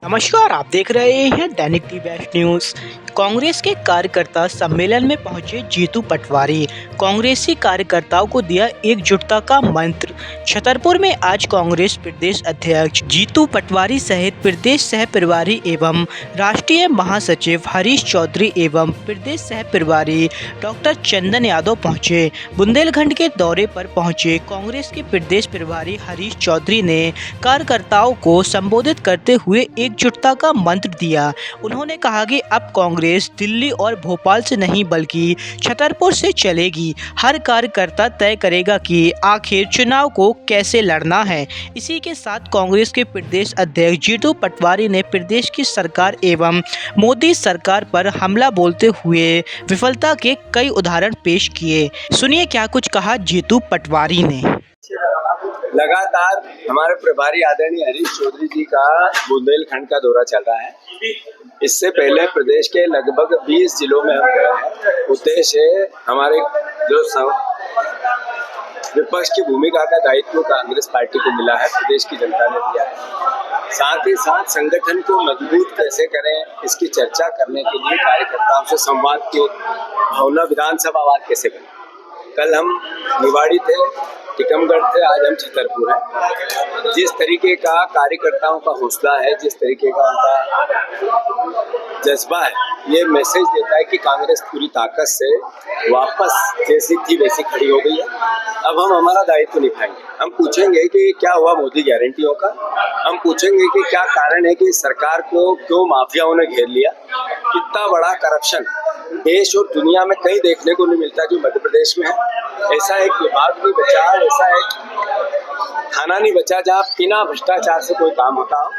नमस्कार, आप देख रहे हैं दैनिक टी वेस्ट न्यूज। कांग्रेस के कार्यकर्ता सम्मेलन में पहुंचे जीतू पटवारी। कांग्रेसी कार्यकर्ताओं को दिया एकजुटता का मंत्र। छतरपुर में आज कांग्रेस प्रदेश अध्यक्ष जीतू पटवारी सहित प्रदेश सह प्रभारी एवं राष्ट्रीय महासचिव हरीश चौधरी एवं प्रदेश सह प्रभारी डॉक्टर चंदन यादव पहुंचे। बुंदेलखंड के दौरे पर पहुंचे कांग्रेस के प्रदेश प्रभारी हरीश चौधरी ने कार्यकर्ताओं को संबोधित करते हुए एकजुटता का मंत्र दिया। उन्होंने कहा कि अब कांग्रेस दिल्ली और भोपाल से नहीं बल्कि छतरपुर से चलेगी। हर कार्यकर्ता तय करेगा कि आखिर चुनाव को कैसे लड़ना है। इसी के साथ कांग्रेस के प्रदेश अध्यक्ष जीतू पटवारी ने प्रदेश की सरकार एवं मोदी सरकार पर हमला बोलते हुए विफलता के कई उदाहरण पेश किए। सुनिए क्या कुछ कहा जीतू पटवारी ने। लगातार हमारे प्रभारी आदरणीय हरीश चौधरी जी का बुंदेलखंड का दौरा चल रहा है। इससे पहले प्रदेश के लगभग 20 जिलों में हम गए हैं। उद्देश्य है हमारे जो विपक्ष की भूमिका का दायित्व कांग्रेस पार्टी को मिला है, प्रदेश की जनता ने दिया है। साथ ही साथ संगठन को मजबूत कैसे करें इसकी चर्चा करने के लिए कार्यकर्ताओं से संवाद की भावना विधानसभा वार कैसे करें। कल हम निवाड़ी थे, टीकमगढ़ थे, आज हम छतरपुर हैं। जिस तरीके का कार्यकर्ताओं का हौसला है, जिस तरीके का उनका जज्बा है, ये मैसेज देता है कि कांग्रेस पूरी ताकत से वापस जैसी थी वैसी खड़ी हो गई है। अब हम हमारा दायित्व निभाएंगे। हम पूछेंगे कि क्या हुआ मोदी गारंटियों का। हम पूछेंगे कि क्या कारण है कि सरकार को क्यों माफियाओं ने घेर लिया। कितना बड़ा करप्शन देश और दुनिया में कहीं देखने को नहीं मिलता जो मध्य प्रदेश में है। ऐसा एक विभाग नहीं बचा, ऐसा एक थाना नहीं बचा जहाँ बिना भ्रष्टाचार से कोई काम होता हो।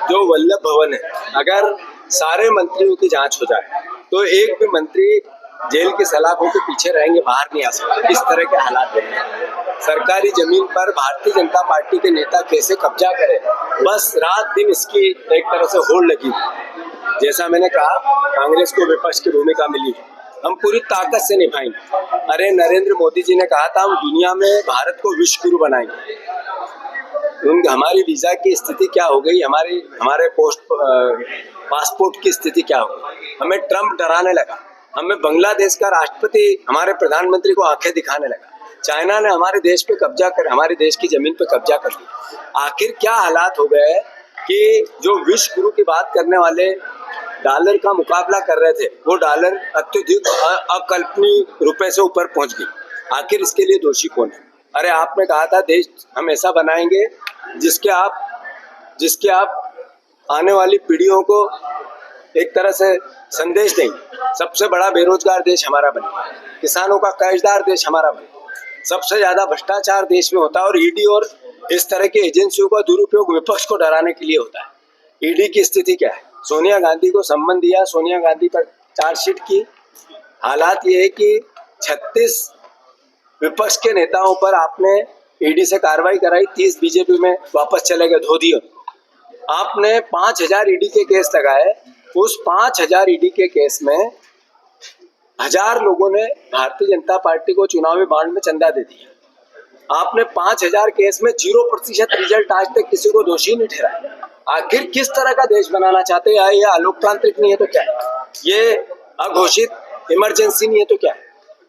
जो वल्लभ भवन है, अगर सारे मंत्रियों की जांच हो जाए तो एक भी मंत्री जेल की सलाखों के पीछे रहेंगे, बाहर नहीं आ सकते। इस तरह के हालात हैं। सरकारी जमीन पर भारतीय जनता पार्टी के नेता कैसे कब्जा करें, बस रात दिन इसकी एक तरह से होड़ लगी। जैसा मैंने कहा, कांग्रेस को विपक्ष की भूमिका मिली है, हम पूरी ताकत से निभाएंगे। अरे नरेंद्र मोदी जी ने कहा था हम दुनिया में भारत को विश्व गुरु बनाएंगे। हमारी वीजा की स्थिति क्या हो गई, हमारे पासपोर्ट की स्थिति क्या हो गई। हमें ट्रम्प डराने लगा, हमें बांग्लादेश का राष्ट्रपति हमारे प्रधानमंत्री को आंखें दिखाने लगा। चाइना ने हमारे देश पे कब्जा कर, हमारे देश की जमीन पे कब्जा कर लिया। आखिर क्या हालात हो गए कि जो विश्व गुरु की बात करने वाले डॉलर का मुकाबला कर रहे थे, वो डॉलर अत्यधिक अकल्पनीय रुपए से ऊपर पहुंच गई। आखिर इसके लिए दोषी कौन है? अरे आपने कहा था देश हम ऐसा बनाएंगे जिसके आप आने वाली पीढ़ियों को एक तरह से संदेश देंगे। सबसे बड़ा बेरोजगार देश हमारा बने, किसानों का कर्जदार देश हमारा बने। सबसे ज्यादा भ्रष्टाचार देश में होता है और ईडी और इस तरह की एजेंसियों का दुरुपयोग विपक्ष को डराने के लिए होता है। ईडी की स्थिति क्या है? सोनिया गांधी को सम्मन दिया, सोनिया गांधी पर चार्जशीट की। हालात ये है कि 36 विपक्ष के नेताओं पर आपने ईडी से कार्रवाई कराई, 30 बीजेपी में वापस चले गए, धो दिए। आपने 5000 ईडी के केस लगाए। उस 5000 ईडी के केस में 1000 लोगों ने भारतीय जनता पार्टी को चुनावी बांड में चंदा दे दिया। आपने 5000 केस में 0% रिजल्ट आज तक किसी को दोषी नहीं ठहराया। आखिर किस तरह का देश बनाना चाहते हैं? ये अलोकतांत्रिक नहीं है तो क्या है? ये अघोषित इमरजेंसी नहीं है तो क्या है?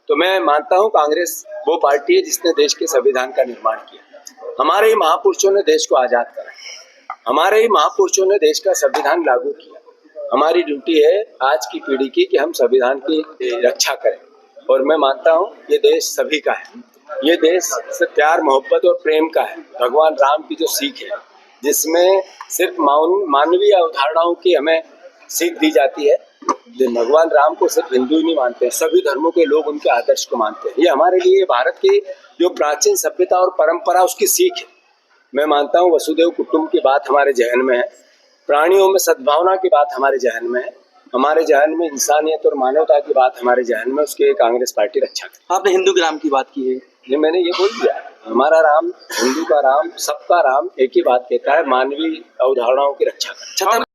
तो मैं मानता हूँ कांग्रेस वो पार्टी है जिसने देश के संविधान का निर्माण किया। हमारे ही महापुरुषों ने देश को आजाद करा, हमारे ही महापुरुषों ने देश का संविधान लागू किया। हमारी ड्यूटी है आज की पीढ़ी की कि हम संविधान की रक्षा करें। और मैं मानता हूँ ये देश सभी का है, ये देश से प्यार मोहब्बत और प्रेम का है। भगवान राम की जो सीख है, जिसमें सिर्फ मानवीय अवधारणाओं की हमें सीख दी जाती है। भगवान राम को सिर्फ हिंदू ही नहीं मानते, सभी धर्मों के लोग उनके आदर्श को मानते हैं। ये हमारे लिए भारत की जो प्राचीन सभ्यता और परंपरा उसकी सीख है। मैं मानता हूँ वसुदेव कुटुंब की बात हमारे जहन में है, प्राणियों में सद्भावना की बात हमारे जहन में है, हमारे जहन में इंसानियत और मानवता की बात हमारे जहन में, उसके कांग्रेस पार्टी रक्षा करे। आपने हिंदू के राम की बात की है, ये मैंने ये बोल दिया। हमारा राम, हिंदू का राम, सबका राम एक ही बात कहता है, मानवीय अवधारणाओं की रक्षा करे।